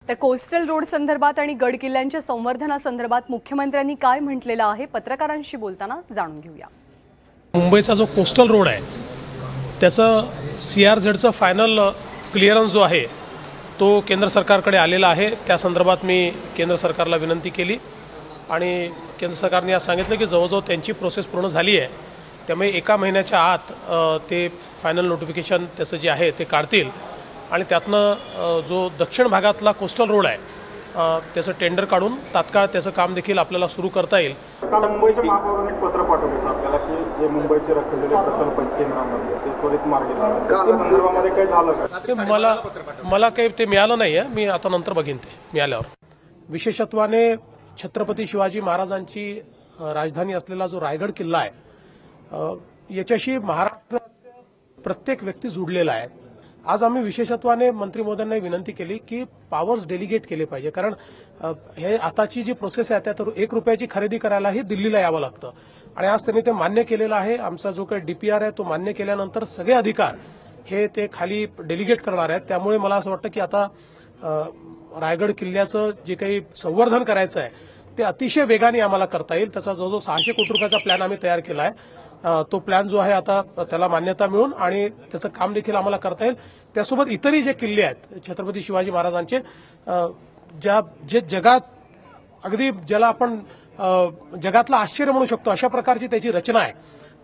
तर coastal road संदर्भात आणि गड किल्ल्यांच्या संवर्धनासंदर्भात मुख्यमंत्र्यांनी काय म्हटलेलं आहे पत्रकारांशी बोलताना जाणून घेऊया। मुंबईचा जो कोस्टल रोड आहे त्याचं CRZचं फायनल क्लिअरन्स जो आहे तो केंद्र सरकारकडे आलेला आहे। त्या संदर्भात मी केंद्र सरकारला विनंती केली आणि केंद्र सरकारने आज सांगितलं की जवळजवळ त्यांची प्रोसेस पूर्ण झाली आहे, त्यामुळे एका महिन्याच्या आत ते फायनल नोटिफिकेशन त्याचं जे आहे ते काढतील आणि त्यातनं जो दक्षिण भागातला कोस्टल रोड आहे त्याचं टेंडर काढून तात्काळ त्याचं काम देखील आपल्याला सुरू करता येईल। मुंबईच्या महापौरांनी एक पत्र पाठवलं होतं आपल्याला की जे मुंबईचे रखडलेले प्रकल्प केंद्रामध्ये ते त्वरित मार्गी लावा। त्या संदर्भामध्ये काही झालं का? मला काही ते मिळालं नाही आहे, मी आता नंतर बघीन ते मिळाल्यावर। विशेषत्वाने छत्रपती शिवाजी महाराजांची राजधानी असलेला जो रायगड किल्ला आहे याच्याशी महाराष्ट्राचा प्रत्येक व्यक्ती जुडलेला आहे। आज आम्ही विशेषत्वाने मंत्री महोदयांना विनंती केली की पॉवर्स डेलिगेट केले पाहिजे, कारण हे आताची जी प्रोसेस आहे त्यात 1 रुपयाची खरेदी करायलाही दिल्लीला यावं लागतं आणि आज त्यांनी ते मान्य केलेलं आहे। आमचा जो काही DPR आहे तो मान्य केल्यानंतर सगळे अधिकार हे ते खाली डेलिगेट करणार आहेत। त्यामुळे मला असं वाटतं की आता रायगड किल्ल्याचं जे काही संवर्धन करायचं आहे ते अतिशय वेगाने आम्हाला करता येईल। त्याचा जवळजवळ 600 कोटी रुपयाचा प्लॅन आम्ही तयार केला आहे। तो प्लॅन जो आहे आता त्याला मान्यता मिळून आणि त्याचं काम देखील आम्हाला करता येईल। त्यासोबत इतरही जे किल्ले आहेत छत्रपती शिवाजी महाराजांचे जे जगात अगदी ज्याला आपण जगातलं आश्चर्य म्हणू शकतो अशा प्रकारची त्याची रचना आहे,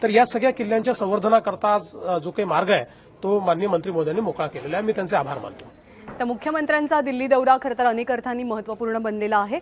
तर या सगळ्या किल्ल्यांच्या संवर्धनाकरता जो काही मार्ग आहे तो माननीय मंत्री महोदयांनी मोकळा केलेला आहे। मी त्यांचे आभार मानतो। तर मुख्यमंत्र्यांचा दिल्ली दौरा खरं तर अनेक अर्थांनी महत्त्वपूर्ण बनलेला आहे।